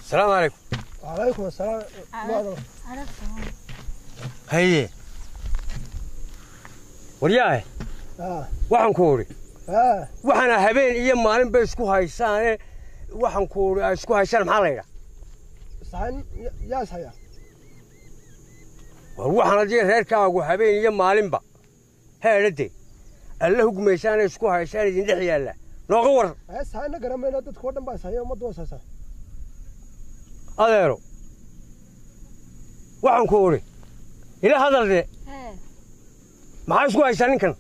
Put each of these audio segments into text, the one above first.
السلام عليكم. وعليكم السلام. هي ورياه waxaan ku ori waxaan habeen iyo maalin bay isku haysaan waxaan ku ori isku haysaan maxaa la yiraahdaa saan yaa saya waxaan adii reerkaagu habeen iyo maalinba heerade alla hugmeysaan isku haysaan idin dhex yaala nooga war saan garameena dadku oo dhan baa sayo ma doosaysan adeero waxaan ku ori ila hadalde maxaa isku haysaan ninkan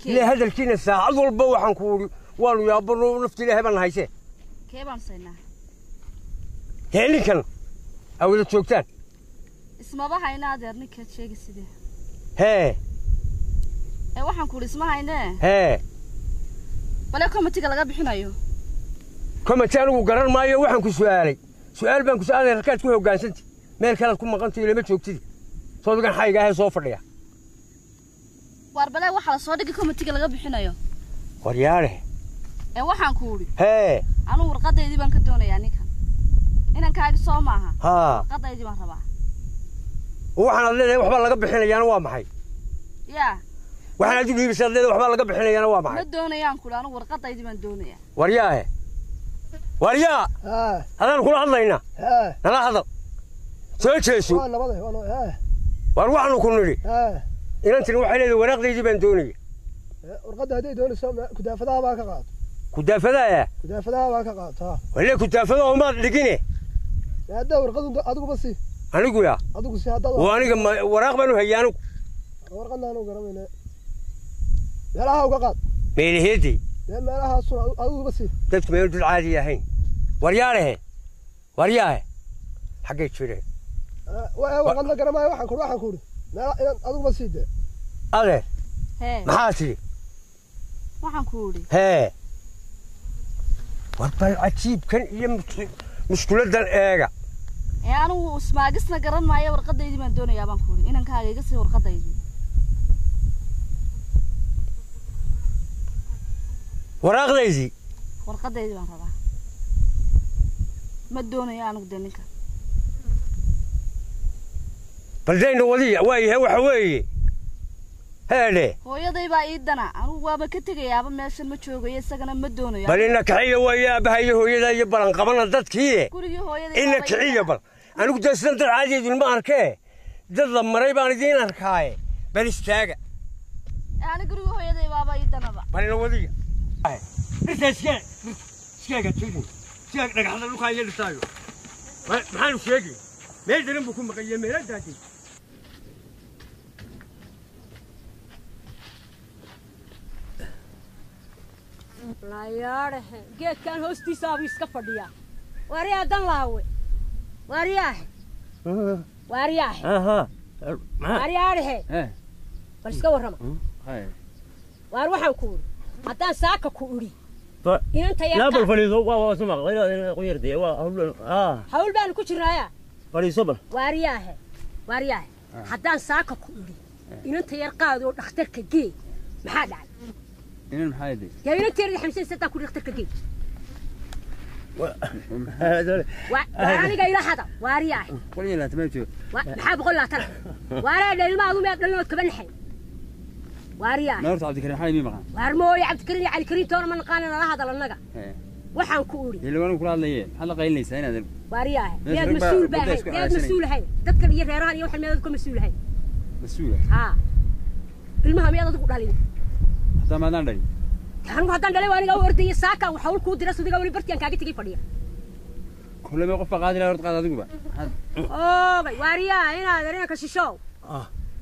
إلى هذا الكينا ساعة أول بوحن كوري والو يا برو نفتي له هبن هايسه كيف أمسينا هني كان أول تشوكتان اسمه بقى هاي نادر نكت شيء كسيده هه وحن كوري اسمه هاي نه هه ولا كم تيجي لقى بحنايو كم تانو قرر مايو وحن كسؤالي سؤال بين كسؤالي ركعت كويه وقانسنتي ما الكلام كم مقنتي لما تشوكتي صوت كان حاجة هاي صوفر يا واربلا waxaa soo dhigi committee laga bixinayo qoryaare waxaan ku uri anu warqadeedii baan ka doonayaa ninkan inaan kaaga soo maaha warqadeedii baan rabaa waxaan leeyahay waxba laga bixinayaana waa maxay waxaan aad u dhiibisay leeyahay waxba laga bixinayaana waa maxay ma doonayaan kula anu warqadeedii baan doonayaa waryaa hadaan kula hadlayna nala hadal soo jeeso war waxaanu ku niri إنتي واحد اللي ورق ذي جبان دونية. ورقة هذي دوني سام كدافة ما كقاط. كدافة يا. كدافة ما كقاط ها. ولا كدافة وما لقينه. هذا ورقة أدوك بسي. أنا أقول أدوك بسي هذا. وأنا كم ورق بنو هيانو. ورقة نانو كرامينه. لا هاو كقاط. مين هدي؟ لا ما لها صون أدوك بسي. تبت ما يرد العادية هين. ورياره. ورياه. حقيت شويه. ورقة كرامي واحد كوري. لا أدوك بسي ده. أله. محاسي. waxaan ku uri warbal ajiib kan iyo mushkiladan eega anu ismaagisna garan maayo warqadeedii baan doonayaa baan ku uri inaan kaaga iga sii warqadeedii waraqdeedii baan rabaa ma doonayo anu ninka baldayna wadiya waayahay waxa weeye هذا hooyaday baa ii dana anu waaba ka tagayaaba meeshan ma joogayo isagana ma doonayo balina kaciyo way abahay hooyada iyo balan qabana dadkii gurigi hooyaday ina kaciyo bal anigu dadsan dad caadi ma arkay dad la maray baan idin arkay bal istaaga ani gurigi hooyaday baaba ii danaba balina wadiga iskaaga tiidin iskaag dhagaxda dhulka ay dhistaayo maxaan sheegay meel daran buu ku maqayay meel daadi لا ياره جيت كان هوستي سابي سكفديا واريا دن لاوي وارياه وارياه ره بس كورما هاي وار waxaan ku hadaan saaka ku uri inta yaa لا بالفريضه waa suma qoyirtay waa hawl baan ku jirnaa fariiso bal wariyaah hadaan saaka ku uri inta yar qaado dhakhtarka gee maxaa dhacay إنن حايدي. يا بني تيري حمسين ستة كل اختك كي. وأنا جاي لحظة وارياه. قولي لا تمام شو. بحب أقول لا ترى. وارياه اللي ما أقوم يقول له كبن حي. وارياه. ما رحت عبد الكريم حاي مين مقام. وارمو يا عبد الكريم على الكريم تور من قانا هذا للنجا. وحن كوري. اللي وانا كل هذا يه حلا قايل لي سنة ذا. وارياه. يا مسؤول بهاي. يا مسؤول هاي. تذكر يا ريران يوحنا ما يذكر مسؤول هاي. مسؤولة. ها. المهم يلا تقول عليه. ما داري. أنا هذا دليل وأنا جاي أردي ساكا وحاول كود دراسة دي قبل برتيان كاجي تيجي فديا. كل ما يقف قاعد لا يرد قاعد أقول بقى. واريا هنا درينا كشيشوا.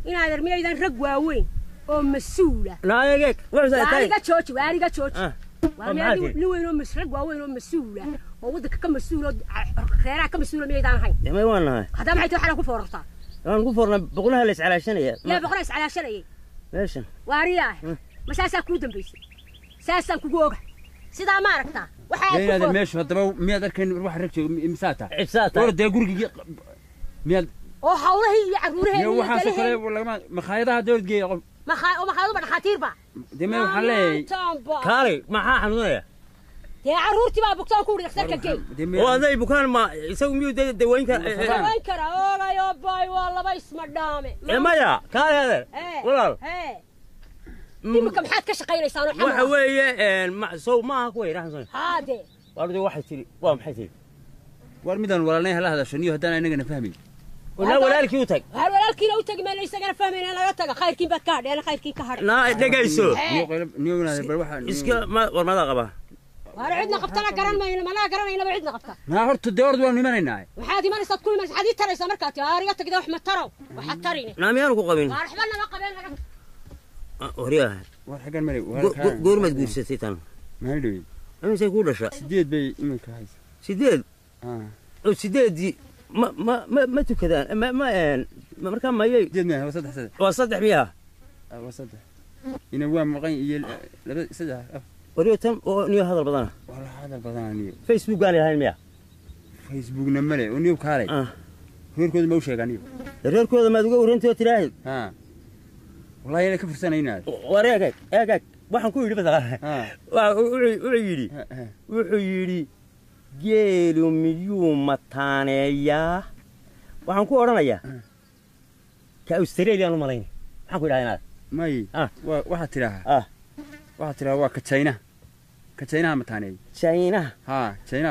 هنا درمي إذا رجوا وين؟ مسؤولة. لا يجيك. واريا تشوش واريا تشوش. واريا نوين مسرق وين مسؤولة. وودك كم مسؤولة خيرك كم مسؤولة ميدان هاي. يا ما يوانا. هذا ما حيتو حنا كفورتا. أنا كفورنا بقولها ليش على شنية. لا بقولها على شنية. ليش؟ واريا. مساسا كودن بيس ساسا كوغوغ سيدا ما ركتا waxaa ku leeyahay meesha hadaba miyaad arkeen wax ragto imsaata imsaata warda guriga miyaad oo hawlaha iyo caruuraha waxa soo kale lagama makhaayadaha dawlad geeyo qof makhaayado dhaqaatiir ba dima waxa leeyahay kaali maxaa xanuunaya يا عرورتي بقى بكتور كوري اخترك كي وهذا يبكان ما يسوي ميو دوين كان وين كرا اوغا يا باي والله ما يسمع دامي ما يا كان هذا والله يمكن حد كشقينيسان وحنا waxa weeye soo ma ku weeraan haade wardu waxay tiri waa maxay tiri war midaan walaalnay hala hadashaniyo hadaan inagana fahmin wala walaalkii u tag hal walaalkii u tag meel isagana fahmayna laga taga khayrkiin baad ka hadheen khayrkii ka hadh na dhagayso niyo bal waxa iska war mada qaba war cidna qabtana garan ma ina ma garanayna cidna qabta ma horta doord waan nimanayna waxaad imanaysaa kullu ma xadii taraysa markaad ariga tagda wax ma taraw waxa tarini naamiyaan ku qabin waxbana ma qabeen laga وريها وحاجة الملك قول ما تقول ستيتان ما يدري أنا سيقول لشة سديد بي من كايس سديد أو سديد دي ما تكذا ما مركان ما يجي جدنا وصدح صدح وصدح بيها وصدح ينوام مقين لا صدح وريو تم ونيو هذا البضانة والله هذا البضانة نيو فيسبوك قال لي هاي المياه فيسبوك نملي ونيو كاري غير كود موشة قانيو غير كود ما تقول أنت تراهد والله أنا كفر سنة هنا وريك أجاك waxaan ku yiri badalaa wuxuu yiri geelu miyuu mataaneeya waxaan ku oranayaa ka Australia ma malayn waxaan ku yiraahdaa may waxa tiraha waa ka China mataaneey China China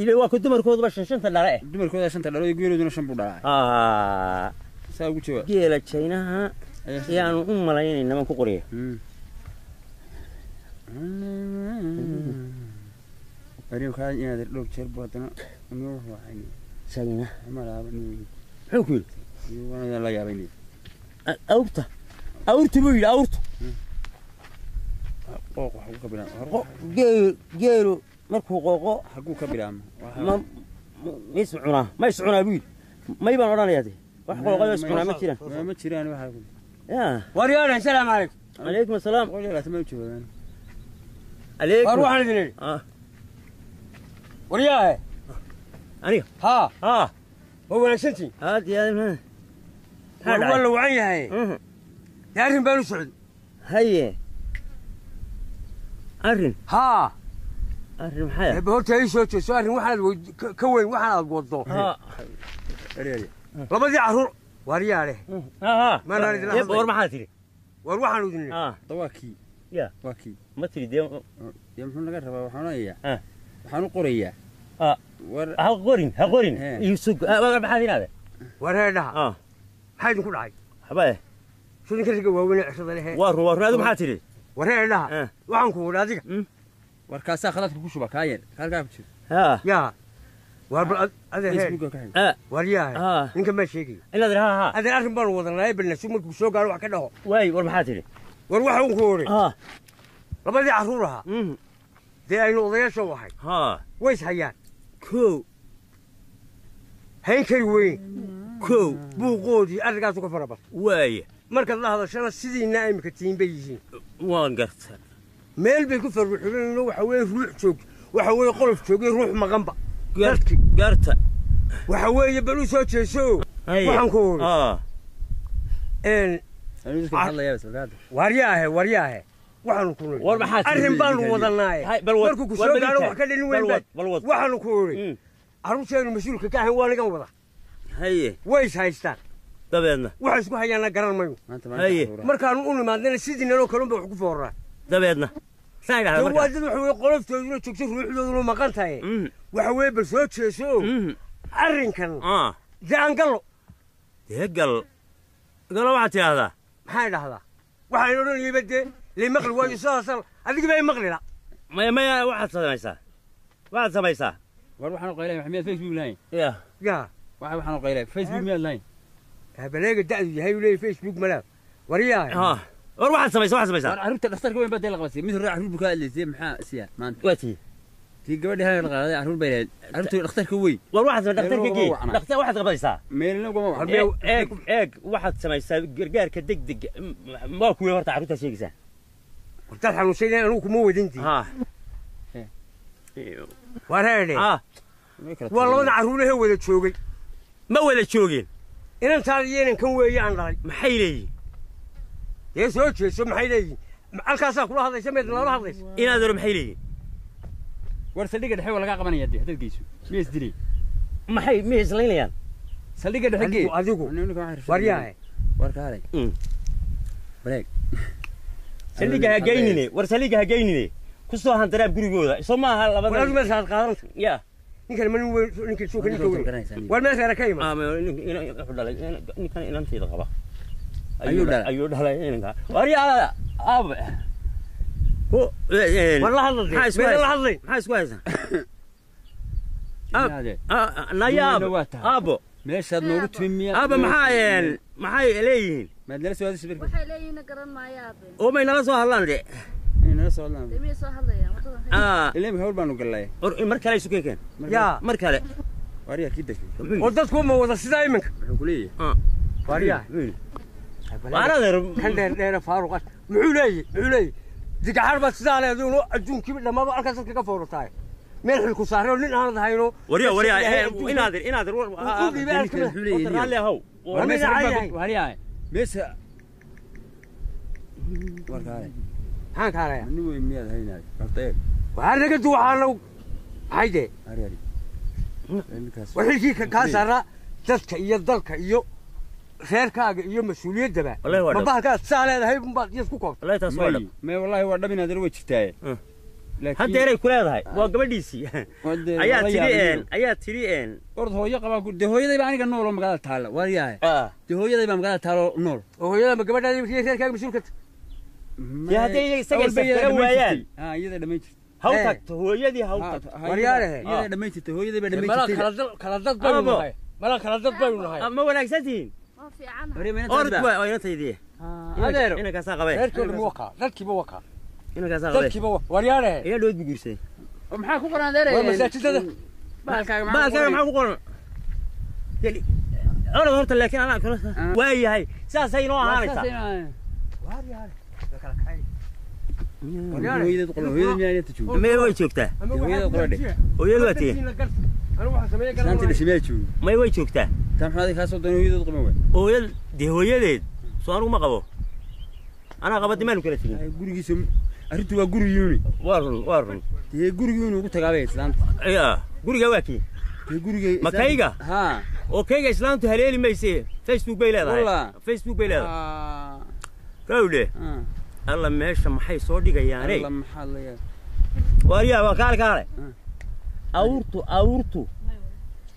ilaa waa ku dumarkooda shanta dhale dumarkooda shanta dhale iyo geeluduna shan buu dhalay saa ugu jawaab geela China yaanu malaynayna man ku qoriyo أريد كان ينادر لوك شرب وطنا ونروح وعيني ساقينا ما لا بني حكول وانا لا يا بني أورت بيل أورت قوق حقوق بلا جيلو مركو قوق حقوق بلا ما يسمعونا بيل ما يبان ورانا ياتي وحقوق يسمعونا ما تشيران وحقوق يا وريانا السلام عليكم عليكم السلام قول لا تمام تشوف عليكم اروح انا ذنين ورياه أنا ها هو انا سنتي هاد يا هذا والله وعيها هي يا رين بانو سعود هي أرن محايا بهورتا اي سوتو سؤال waxaan كوين waxaan wado ريالي labadii caruur wariyale ما نريد war maxaa tiri war waxaan udin dawaaki يا واكي ما تريد يا محمد laga rabaa waxaan leeyahay waxaan u qorayaa ha qorin yusug maxaa tiraahdaa wareedha maxay idinku dhacay habay sidin kariga waaweyn cishada leh war aad maxaa tiri wareedha waxaan ku wada adiga warkaasa khaladka ku shuba kaayeen halka ku jiro ya war wariyaha ninka ma sheegay inaad adeen arrin baan wadanaa balnasu markuu soo gaaro wax ka dhaho waay war maxaa tiri war waxaan ku wari labadii caruur ahaa dee aynu odayaasha wahay way is hayaan kow hayn kari weyn kow buuqoodii arrinkaas uga fara badan waaye markaad la hadashana sidiina imika tiin bay yihiin waan garta meel bay ku farruxuleen waxa weeye ruux joog waxa weeye qolof joogay ruux maqanba garta waxa weeye bal u soo jeeso waxaan ku wariyaahe waxaanu ku war maxaa arrin baanu wadanaaye markuu ku soo gaaro wax ka dhalin weyn waxaanu ku uri carruurteenu mas-uulka ka ahayn waa nigan wada haye way is haystaan dabeedna waxa isku hayaana garan mayo haye markaanu u nimaadnana sidii naloo kalunba wax ku fooraa dabeedna waa dad waxa weeye qoloftooduna joogto ruuxdooduna maqan tahay waxa weeye bal soo jeeso arrinkan dee aan gallo dee galo waxaad tidhaahdaa maxay dhahdaa waxaan odhanayayba dee لمقل واجي صاصل هذيك باي مقلنا ما واحد سميسا وروح انا قايله محمد فيسبوك لاين يا واحد قايله فيسبوك مال لاين بلاقي الدعوه هي ولا فيسبوك ملا ورياه واحد سميسا عرفت الاختار وين بدل قبسي مثل راح بكاء اللي زي محا سيان ما انت واتي في قبل هاي الغلط عرفت بينه عرفت الاختار كوي واحد الاختار كي الاختار واحد قبيسا ميل لو ايك واحد سميسا قرقارك دقدق ما كوي horta عرفت شيغسا قلت حنوشين أنا كم ودنتي ورهني والله أنا عروله هو اللي تشوقي ما ولا تشوقين إن أنت عارفين كم ويان راي محيلي يسوي شو محيلي الكاسة كلها هذا سميت الله هذا إن هذا محيلي saldhigga dhexe waa laga qabanaya dadkiisu miis diri maxay islaynayaan saldhigga dhexe adigu waryahay warkaale bareeg saldhigga ha geynine war saldhigga ha geynine ku soo handaraab gurigooda soo ma aha labada walaal ma saad qaadanta ya ninkan man weyn ninkan soo kani joogo war ma saara kayma wuxuu dhalay ninkan inanteeda qaba ayuu dhalay inanka waryaa ab والله هذا maxaa isku haysan nayaab abo meeshaad noogu timiya aba maxay leeyihiin maadala soo hadisay waxay leeyihiin garan maayaan oo may nala soo hadlaan de nala soo hadlaan demiyay soo hadlayaan wadada ilaa hawl baanu galay mar kale isu keen ya mar kale wariya kidda oo dadku ma wada sidaa iminka wuxuu ku leeyahay wariya waanadeer kan dheer faaruq muxuu leeyahay digaxar ba sidaa leedahay adduunkiiba dhammaaba halkaas ka foortaay meel xil ku saaro nin aan hayno wariya inaadir raalli ahow wariya meesha warkaale haan kaaraya nin weyn miyaad haynaay qabtay waxaa naga duwaxaana hayde ariyari waxilkii ka saara dadka iyo dalka iyo reerkaaga iyo mas'uuliyaddaba ma bahalkaas saa leedahay baad isku koobtay wallahi taas waa dhab ma wallahi waa dhabin adeer way jirtaa haddeeray ku leedahay waa gabadhiisii ayaa tiri ord hooyo qaba de hooyadayba aniga nool oo magaalada taalo wariyahay de hooyadayba magaalada taalo nool oo hooyada ma gabadhaada iyo reerkaaga mas'uulka ya hadday isaga safara waayaan iyada dhamayn jirtay haw tagto hooyadii haw tagto waryaarahe iyada dhamayn jirtay hooyadayba dhamayn jirtay kala dad baynu nahay mala kala dad baynu nahay ma wanaagsantihiin orod waa inantaydii adeero inankaasaa qabeen reerkooda ma wakaa dadkiiba wakaa inankaasaa qabeen dadkiiba waryaarahe ayaa dhood bu guursaday maxaa ku qoran adeer waa masaajidada baalkaaga maxaa ku qoran orod horta laakiin anaa kala waayahay saasay inoo ahaanaysaa waryaarahe may way joogtaa hooyadu waa tee may way joogtaa hooyad dee hooyadeed soo anugu ma qabo anaa qaba dimaanu kala tegin gurigiisa arrintu waa gurigiyuuni waa run dee gurigiyuuni ugu tagaabay islaanta ya guriga waa kii dee guriga ma kayga haa oo kayga islaantu haleeli mayse facebook bay leedahay facebook bay leedahay kawle alla meesha maxay soo dhigayaane alla maxaa la wariya waa kaale awurtu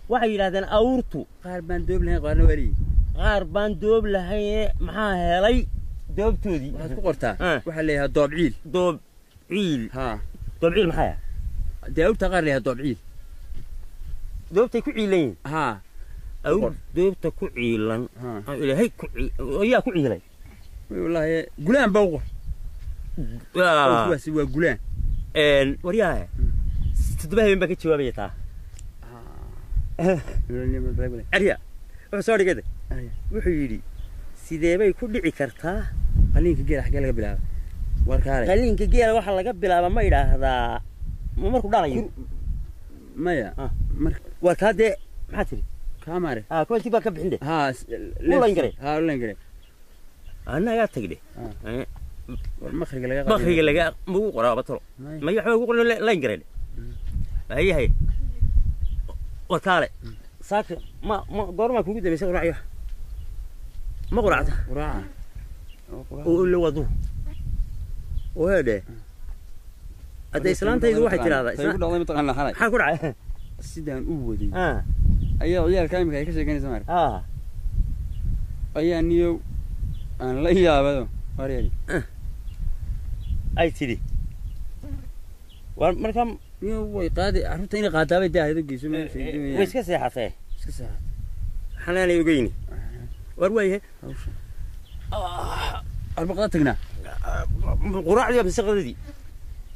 waxay yiraahdeen awurtu qaar baan doob lahayn qaarna wari qaar baan doob lahayn maxaa helay doobtoodii waxaad ku qortaa waxa leeyahay doobciil ha doobciil maxay awurta qaar leeyahay doobciil doobtay ku ciilan ha awur doobta ku ciilan ilaahay ku ayaa ku ciilay wallahi gulaan bawqo waa gulaan waryahay toddoba habeen baa ka jawaabaya taa arya wuxuu soo dhigay wuxuu yidhi sidee bay ku dhici kartaa qaliinka geela xagee laga bilaaba warkaale qaliinka geela waxa laga bilaaba ma idhaahdaa markuu dhalayo maya warkaa dee maxaa tiri kaamare kuwantii baa ka bixinde ulan gare annagaa tagdhe makriga laga magu qoraa batalo maya waxba ugu qoran layn gareen hayahay warkaale saaka ma goormaa kugu dambaysa quraacyo ma quraacda oo ila wadu oo heedhe hadda islaantaydu waxay tiraahdaa maxaa ku dhacay sidaan u waday ayaa ciyaalka imika ay ka sheeganaysa mar ayaa niyow aan la yaabado waryari ay tidhi war markaa niyow way qaadi arrinta inay qaadaabay daahida geyso way iska seexatee xanaanay ogeyni war waayahay arbaqada tagnaa quraacdii mise qadadii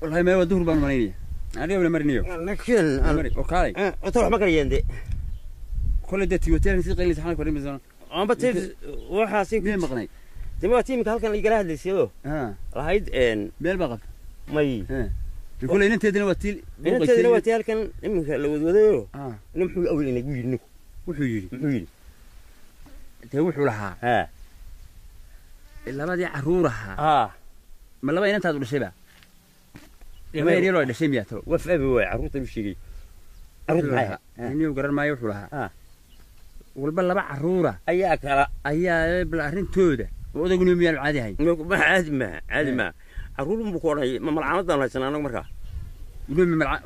wallahi meel waa duhur baan malaynaya aniga la marinayo oo kaalay ota wax ma kala yeende kole dee tiwateeran si qaylis xana korin bisana amba tee waxaasi meel maqnay dema tiimka halkan igala hadlaysayoo lahayd meel baa qabta may kole inanteedina waa tii halkan iminka la wadwadayo ina muxuu awel inagu yidhi ninku wuxuu yidhi dee wuxuu lahaa labadii carruur ahaa ma laba inantaadu dhashayba ما يدير ولا شيء مياتو وفأبي واي عروض المشيقي عروض معاها إني وقرر ما يوحولها والبلا بقى عرورة أياك لا أيا بالأرين توده وده يقولون ميال عادي هاي ما عادي ما عروض بكورة ما ملعانة ضلنا سنة أنا مركا يقولون من ملعب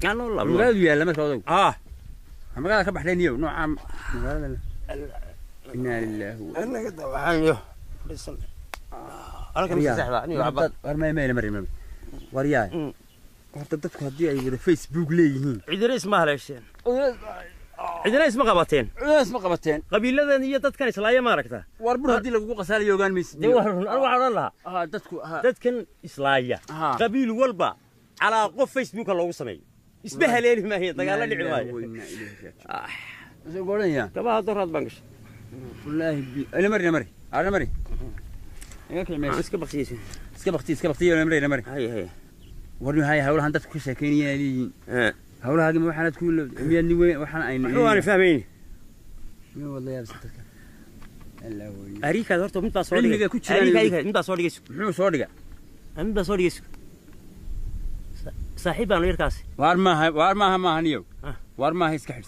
كان والله ما قالوا يا لما تقولوا ما قال خبح لين يوم نوع عام إنا لله أنا كده وحاني بس أنا كم سحبة أنا عبد ما مري ورياي horta dadku hadii ay wada Facebook leeyihiin cidina isma haleesheen cidina isma qabateen qabiiladan iyo dadkan islaaya ma aragtaa warbur hadii lagu qasaalayo ogaan maysid waxaan oran lahaa dadkan islaaya qabiil walba ala qof Facebook loogu sameeyo isba haleeli ma hay dagaal dhici maayo soo gooraya kabaha dorad bangash wallahi ila mari iska baqtiyo ila mari hay ورني هاي هؤلاء هندت كل شيء كينيا لي هؤلاء هاي ما حنات كل مية وين وحنا عين هو أنا فاهمين والله يا بستك الله هو أريك هذا أرتو متى صوري أريك متى صوري جسك شو صوري متى صوري جسك صاحب أنا يركاس وارما ما هنيو وارما هي سكحل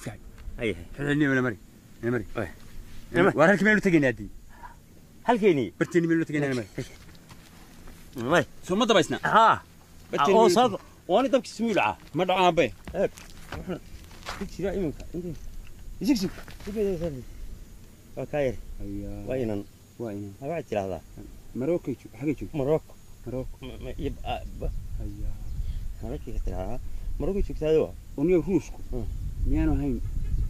أيه حلني ولا مري وارك ميلو تجيني هدي هل كيني برتني ميلو تجيني أنا مري ثم طبعنا أو صاد وأنا تبكي سميلعة ما دعاه به كذا إيمانك يزكزك وكاير وينن أبعد ترى هذا مروكو حاجة مروكو يبقى مروكو كتير مروكو كتير ونيو روسكو ميانو هين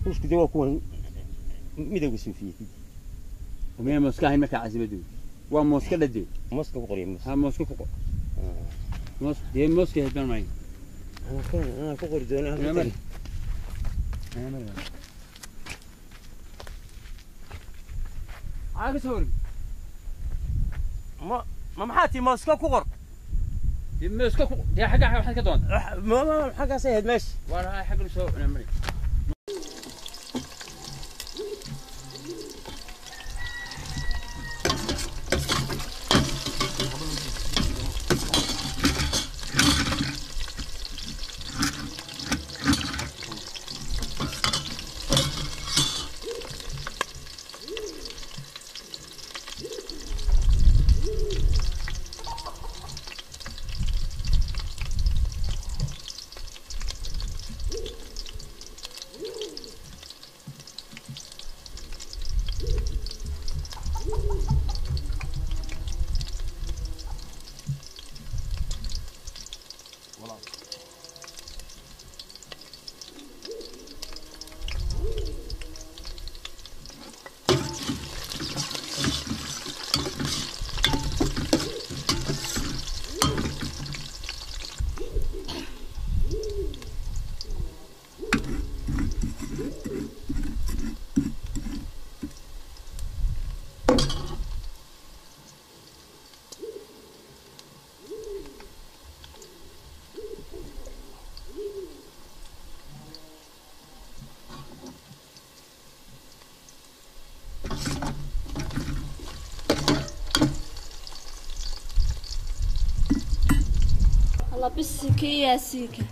روسكو ده وكون ميدو سوفي وميان موسكا هين مكان عزيمة وموسكا لدي موسكو قريب ها موسكو فوق دي موسكا هيدون معي أنا فوق الدنيا أنا مري عاقل سوري ما محاتي موسكو كوغر دي موسكا فوق دي حاجة كدون ما حاجة سهل ماشي ولا هاي حاجة سو أنا مري بسك يا سيكا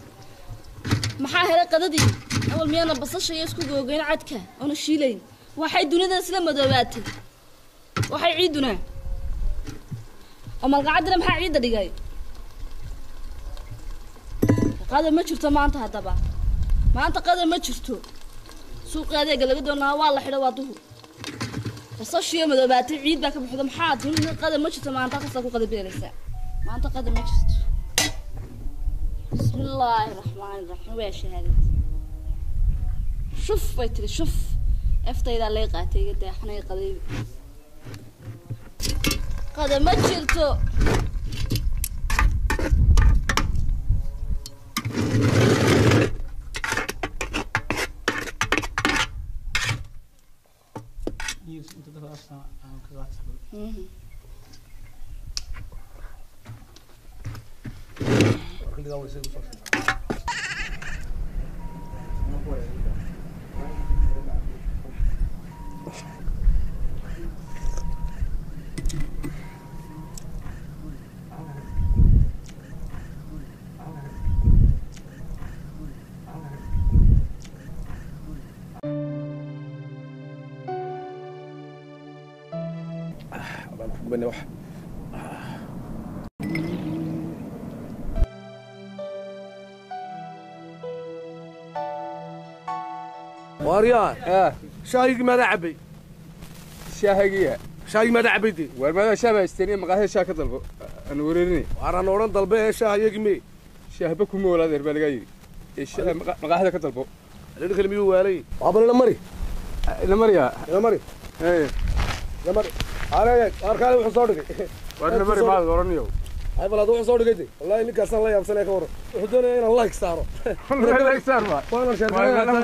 maxaa helay qadadii awal miyana basasha iyo isku googeen cadka oo shiilayn waxay dunida isla madoobaatay waxay ciiduna oo malqacadna maxaa ciida dhigay qada ma jirto maanta qada ma jirto suuqeeda laga doonaa waa la xidho waa duhur basasha iyo madoobaatay ciid baa ka buuxdo maxaa dunida qada ma jirto maanta qasa ku qada beelaysa maanta qada ma jirto بسم الله الرحمن الرحيم ويا شهادة شوف بيتري شوف افتى إذا لقيتي قد احنا قضيب قد ما جرتو بني واحد واريان شاي ماذا عبي؟ شاهقية شاي ماذا عبيتي؟ والماذا شابه استني مقاهي شاك طلبه أنا وريني أنا نوران طلبه شاي يجمي شاهبكم ولا ذي بالجاي الشاه مقاهي ذاك طلبه اللي خلي ميو والي قابل المري المري إيه المري أنا أركان وحصادك والمري ما ورنيو هاي بلا دوح صورك جدي والله إنك أصلا الله يمسني كورة وحدوني أنا الله يكسره الله يكسر ما وأنا شرطي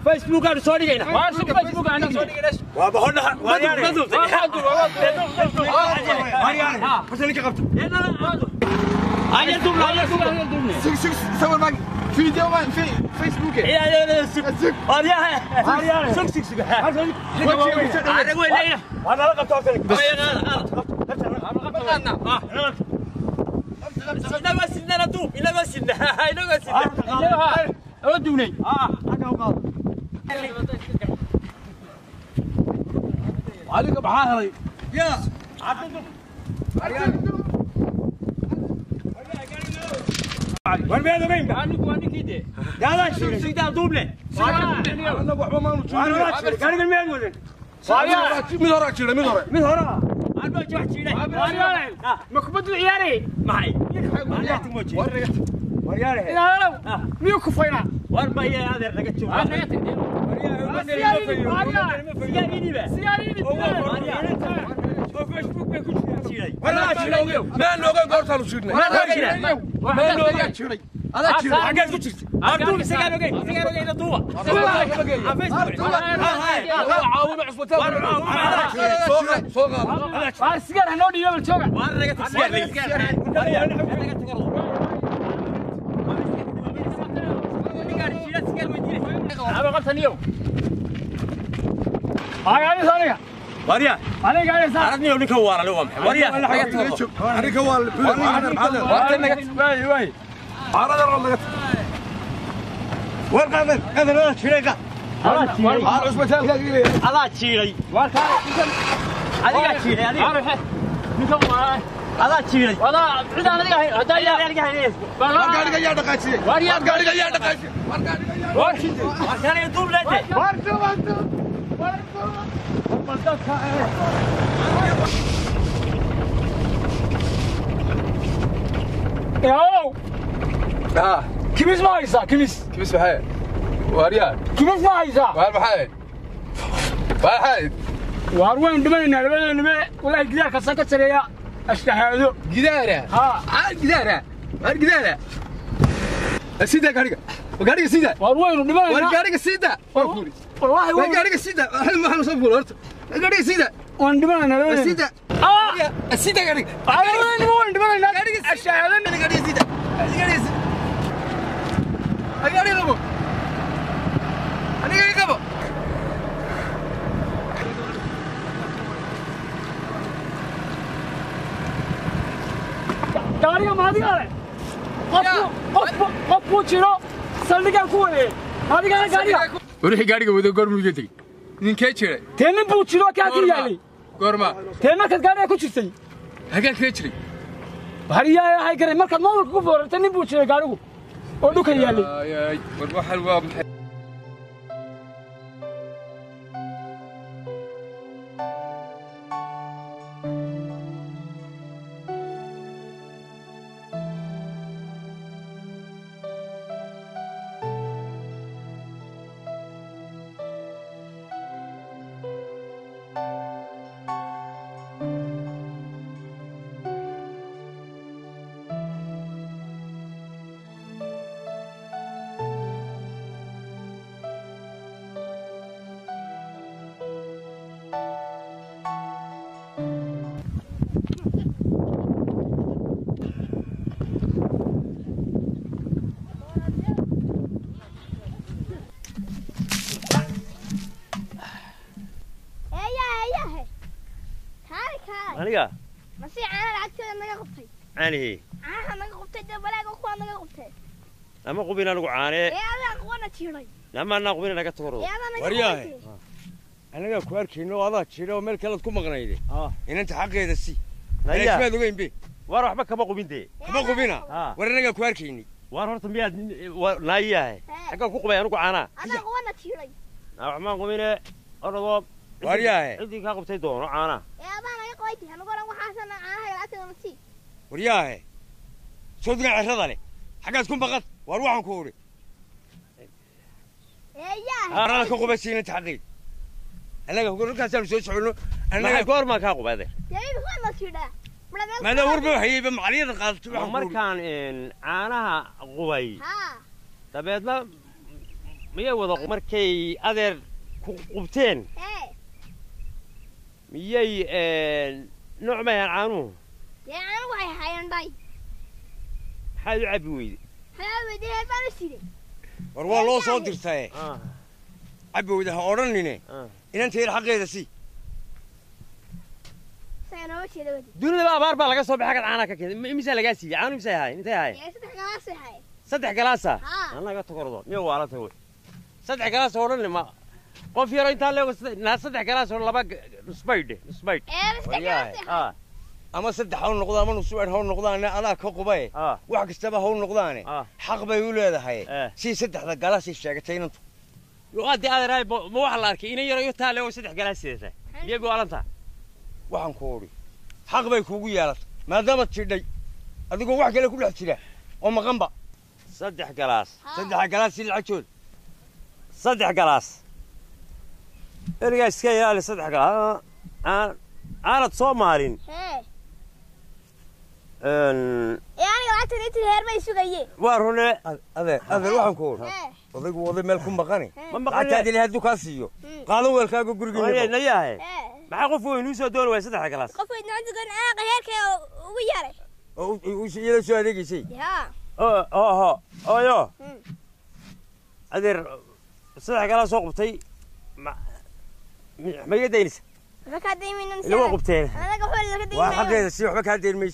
فيسبوك أنا صوري جينا. فيسبوك أنا صوري جينا. وبهون واريانه. واريانه. بس أنا كقبت. أنا دوم لا دوم. سوي معك فيديو ما في فيسبوك. يا واريانه. سك. أنا أقول ليه. أنا لا قبت أكلك. بس. إلا ما سننا دوم. إلا ما سننا. ودوني. أنا وقال. عليك بحاهري يا عبدو وين بينو مين أنا كده يلا شو سيدا دوبله أنا وحبا ما نشوف كان من مين وين من وراك شيله من وراك من هنا أنا بجي واحد شيله مكبد العياري معي ورياله لا ميو كفينا واربع يا هذا رجعت شوف ما نوقع قرطة لشيلنا ما نوقع شيلي هذا شيلي حاجة كتير أبدو سجارة جاي نطوع عاون عصبته صوغ السجارة هنودي يوم الشوكة وأنا رجعت السجارة أنا قلت اليوم أنا ثانية وريا أنا قاعد أسمع أردني أقول لك هوارة لو أمح وريا أنا كوال وي عرض الرمل وين قادر هذا شريكة عصبته الله تشيلي هذا تشيلي هذا الله تشيلي والله عدا أنا لقاه هدايا لقاه قاعد يا دقاشي وريا قاعد يا دقاشي وكان يطوب لك ياو كميس ما هيسا كميس بحال واريان كميس ما هيسا بحال وين دمنا ولا كذا كسكت سريع اشتهادو جدارة جدارة سيدا قاريك سيدا وين دمنا قاريك سيدا والله وين قاريك سيدا ما نصبر ورت قاريك سيدا وين دمنا سيدا سيدا قاريك وين دمنا قاريك اشتهادو قاريك سيدا قاريك ابو انا قاريك ابو gaariga maadigaale qof buu jiro saldhigaan ku wareey maadigaale gaariga wixii gaariga wada goormuu iga tegey ninkee jiray tee nin buu jiro kaa ku yaalay goorma tee markaad gaariga ku jirtay hagaan kee jiray bariyaa hay garay markaad moolka ku foorartay nin buu jiray gaarigu oo dhulka yaalay war waxan waa maxay aniga masi caana lacagteeda naga qabtay caanihi caanaha naga qabtay dee balaaga kuwa naga qabtay ama qubin anigu caane adaa kuwana tiiray lama qubin naga tagoro waryahay anaga ku arkayno adaa jiro meel kale ku maqnayde inanta xaqeeda si naya ogeyn be war waxba kama qubintee kama qubina war anaga ku arkayni war horta miyaad naayahay xaga ku qubay anigu caana adaa kuwana tiiray ma qubine orado waryahay cidii ka qabtay doono caana adaa naga qoyti anagu oran waxaasana caanaha lacagteeda masi waryahay soo diga cirada leh xagaad ku maqad war waxaan ku uri أنا كوكو بس هنا تحقيق. أنا كوكو كاسر سوي شغله. أنا كور ما كاقو بعده. جايب هو ما كذا. ما ده وربه هي بمعليه القاط. عمر كان إن أنا قوي. تبعت ما مية وضع عمر كي أدر قبتين. مية نوع ما يعنو. يعنو هاي هاي هذا عبوي. هذا هاي فارسي. والله صادر ساي. عبوا ده أورنينه. إن أنت هي الحقيقة سي. سيناوي شيء ده. دون ده بار لقى صوب حاجة عنك كده. مثال لقى سي. عنو مثال هاي. أنت هاي. صدق جلاسة هاي. صدق جلاسة. أنا قلت تقرضه. مية على توي. صدق جلاسة أورن ما. قف يا رجال له ناس صدق جلاسة ولا بق سبايد. صدق جلاسة. أما صدق حول نقطة من السؤال حول نقطة أنا كقباي. واحد استبى حول نقطة أنا. حق بيقول هذا هاي. شيء صدق هذا جلاسة الشيء أنت. يقعد هذا راي مو واحد لارك إنه يرى يتعلم وصدق جلاسة ذا. بيجوا على أنت. واحد كوري. حق بيكوجي يا ما دامت شدي. أديكوا واحد كله كله حشرة. وما غنبا. صدق جلاس. صدق جلاس اللي عشول. صدق جلاس. ارجع سكيا على صدق جلاس. أنا تصومارين. يعني قعدت نيت الهير ما يسوقيه. وارهنا هذا واحد كور. وضيق مالكم بقاني. حتى هذه اللي هدوك هالسيو. قالوا والكاكو قرقين. نياه. ما قفوا ينوسوا دور ويصدق جلاس. قفوا نعند قن غير كي وياره. وش يلبسوا هذيك شيء؟ يا. يا. أدير صدق جلاس وقبتي ما يدينس. فكادي من نسيان. اللي وقبتين. أنا قفوا اللي كدي. واحد كذا السيو حبك هذه المش.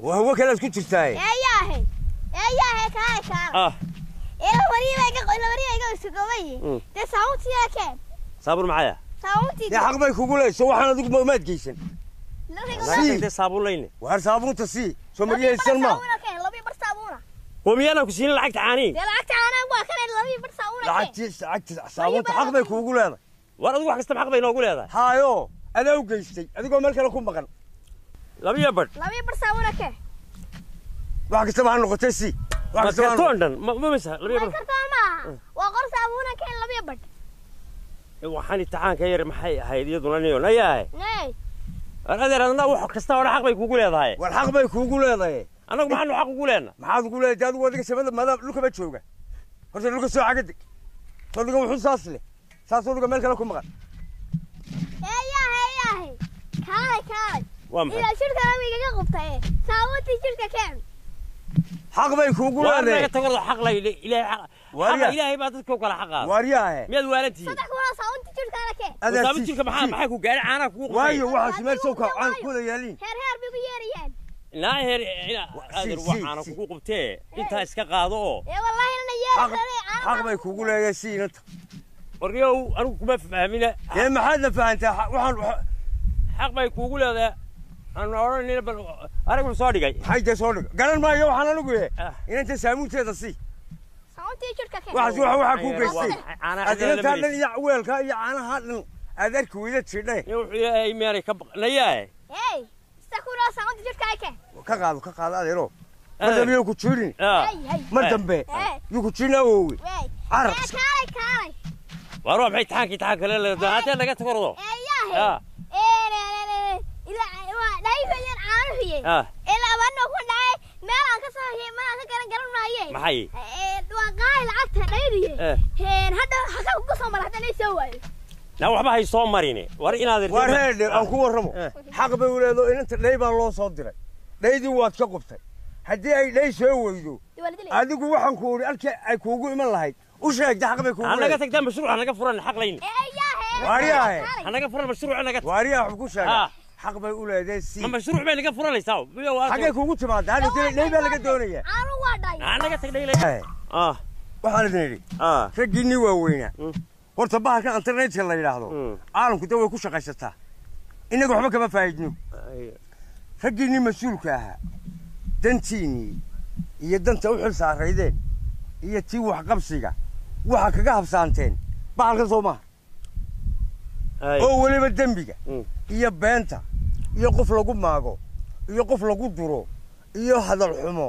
وهو كذا كنت تستاهل. يا هي كاي. إلا وريه سكوبي. تساوتي يا كم. صابون معايا. ساوتي. يا حق ما يكون لي سو حنا دوك ما تجيسن. لا تي صابون لين. وهر صابون تسي. سو مريه السلمى. صابونة كه لبي بر صابونة. قومي أنا كسين لعكت عاني. لعكت عاني وكان لبي بر صابونة. لعكت صابون حق ما يكون هذا. ورا دوك حق ما ينقول هذا. هايو أنا وجيستي. أديكوا مالك لكم بقى. لبي بر صابونة كه. واحد استمع نقطة سي. واحد استمع. كرتون ما مسها لبي بر. كرتون ما. وقر صابونة كه لبي بر. وحني تعان كير محي هيدي دونانيو نياه. ناي. أنا وح كستا ولا حق ما يقول هذا. والحق ما يقول هذا. أنا ما حنو حق يقول أنا. ما حد يقول هذا جاد وديك سبب ماذا لوك بتشوفه. قلت لوك سو عقدك. صدق وحول ساسله. ساسله لوك مالك لكم بقى. هي. كاي. وام. إذا شركة أنا قبتها. ساوتي شركة كم. حق ما يقول هذا. وأنا تقول حق لا إله. واريا. إلهي ما تذكر كل حقها. واريا. ميد والدتي. صدق ولا ساوتي شركة كم. هذا ساوتي شركة محل كوجار أنا كوج. وايو واحد سمر سوكا عن كل يالين. هير بيجيريان. لا هير هذا روح أنا كوج قبته. أنت إسكا قاضو. يا والله أنا يا حق ما يقول هذا سين أنت. وريو أنا كم فهمينا. يا ما حد فهمت حق ما يقول هذا. أنا أوراني أنا أقول صادق جاي. حاجة صادق. قال ما يو حنا نقول إن أنت سامو تدسي. ساوتي شركة كم. واحد كوجسي. أنا أدينا تاني يا أول كا يا أنا هذا أدير كويلة شدة. يا ميري كب نياه. هاي. استكورا ساوتي شركة كم. كقال أديرو. ما تبي يكتشرين. ما تنبه. يكتشرين هو. عرق. كاي. وأروح بعيد تحاك لا ده هاتين لقيت فرضه. لا. لا يفيدين عارفيه. إلا وأنه كنا ما أنكسر هي ما أنكسر قرن ما هي. ما هي. وقايل عتها نيريه. هين هذا حكوا قصة مرة ثانية سوى. لا وحبا هي صوم ماريني. ورينا هذا. ورهد أنكو رمو. حق بيقولوا إن أنت ليه بالله صادرة. ليه دي وقت كقبته. هدي أي ليه سوى يدو. هذي قوة حنكوري ألك أكوجو من الله هاي. وش هيك ده حق بيقولوا. أنا قلت قدام مشروع أنا قفرنا حق لين. وارياه أنا قفرنا مشروع أنا قلت وارياه حبكوش حق بيقول هذا سي مشروع بين قفرنا لي ساو حقك وقلت بعد هذا ليه بالك الدنيا أنا قلت ليه waxaan idin idhi raggiinii waaweynaa horta bahalkan internetka la yidhaahdo caalamku daway ku shaqaysataa innaga waxba kama faa'iidno raggiinii mas-uulka ahaa dantiinnii iyo danta u xil saaraydeen iyo tii waxqabsiga waxa kaga habsaanteen bahalkan soo maaha oo weliba dembiga iyo beenta iyo qof lagu maago iyo qof lagu duro iyo hadal xumo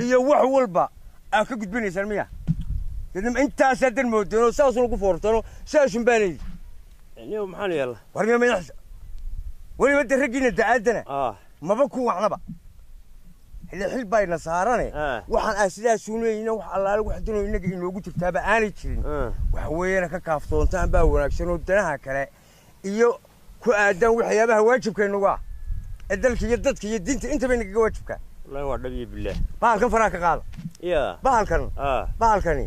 iyo wax walba aa ka gudbinaysaan miya انت سدن مودنو ساسو كفورتنو ساشن بالي يعني محل يلا ورمي ما يحس ولي بد رجينا دعادنا ما بكون وحنبا اللي حل باينا سهراني waxaan aasidaa suunayna wax allaale wax dino inaga inoogu jirtaaba aanay jirin wax weeyana ka kaaftoontaan baa wanaagsan oo danaha kale iyo ku aadan waxyaabaha waajibkeenu waa dalka iyo dadka iyo diinta inta bay naga waajibka الله ودبي بالله bahalkan faraha ka qaada bahalkani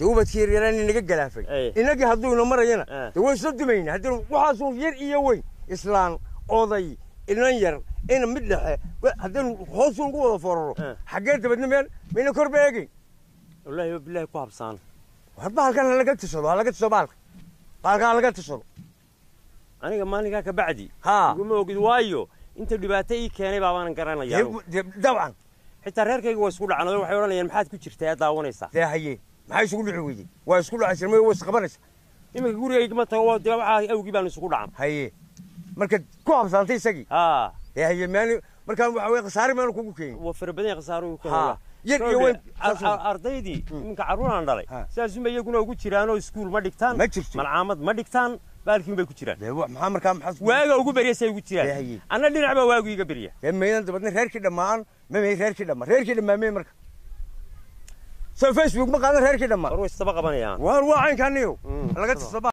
dawbadkii yaryaraan inaga galaafay inagii hadduu ina marayana dee way soo dumayna haddii waxaasuu yar iyo weyn islaan oday inan yar ina mid dhexe haddii hoosuu ugu wada fororo xaggee dabadna mayna kor beegayn wallaahi billahi ku habsaan war bahalkan laga tishado bahalkan laga tishado aniga maalinkaa ka bacdi iguma ogid waayo inta dhibaato ii keenay baabaanan garanayaa dabcan xitaa reerkayga waa isku dhacnay waxay oranayaan maxaad ku jirtaa daawanaysaa haye maxay isugu dhici weyday waa isku dhacaysan ma way isqabanaysa iminka gurigayga ma tago waxa awgii baan isugu dhacan haye marka ku habsaantay isagii haye maani marka waxa way khasaare maan kugu keenay waa farabadan khasaaro ku keenay yar iyo weyn ardaydii iminka caruuraan dhalay sidaas uma iyaguna ugu jiraan oo iskuul ma dhigtaan malcaamad ma dhigtaan baalkiin bay ku jiraan maxaa markaa maxaa waaga ugu bariyay ugu jiraan anna dhinac ba waagu iga bariya meedan dabadna reerkii dhamaan reerkii dhamaan marka soo Facebook ma qaadan reerkii dhamaan war way isdaba qabanayaan war waa caynkaaniyo laga tisaba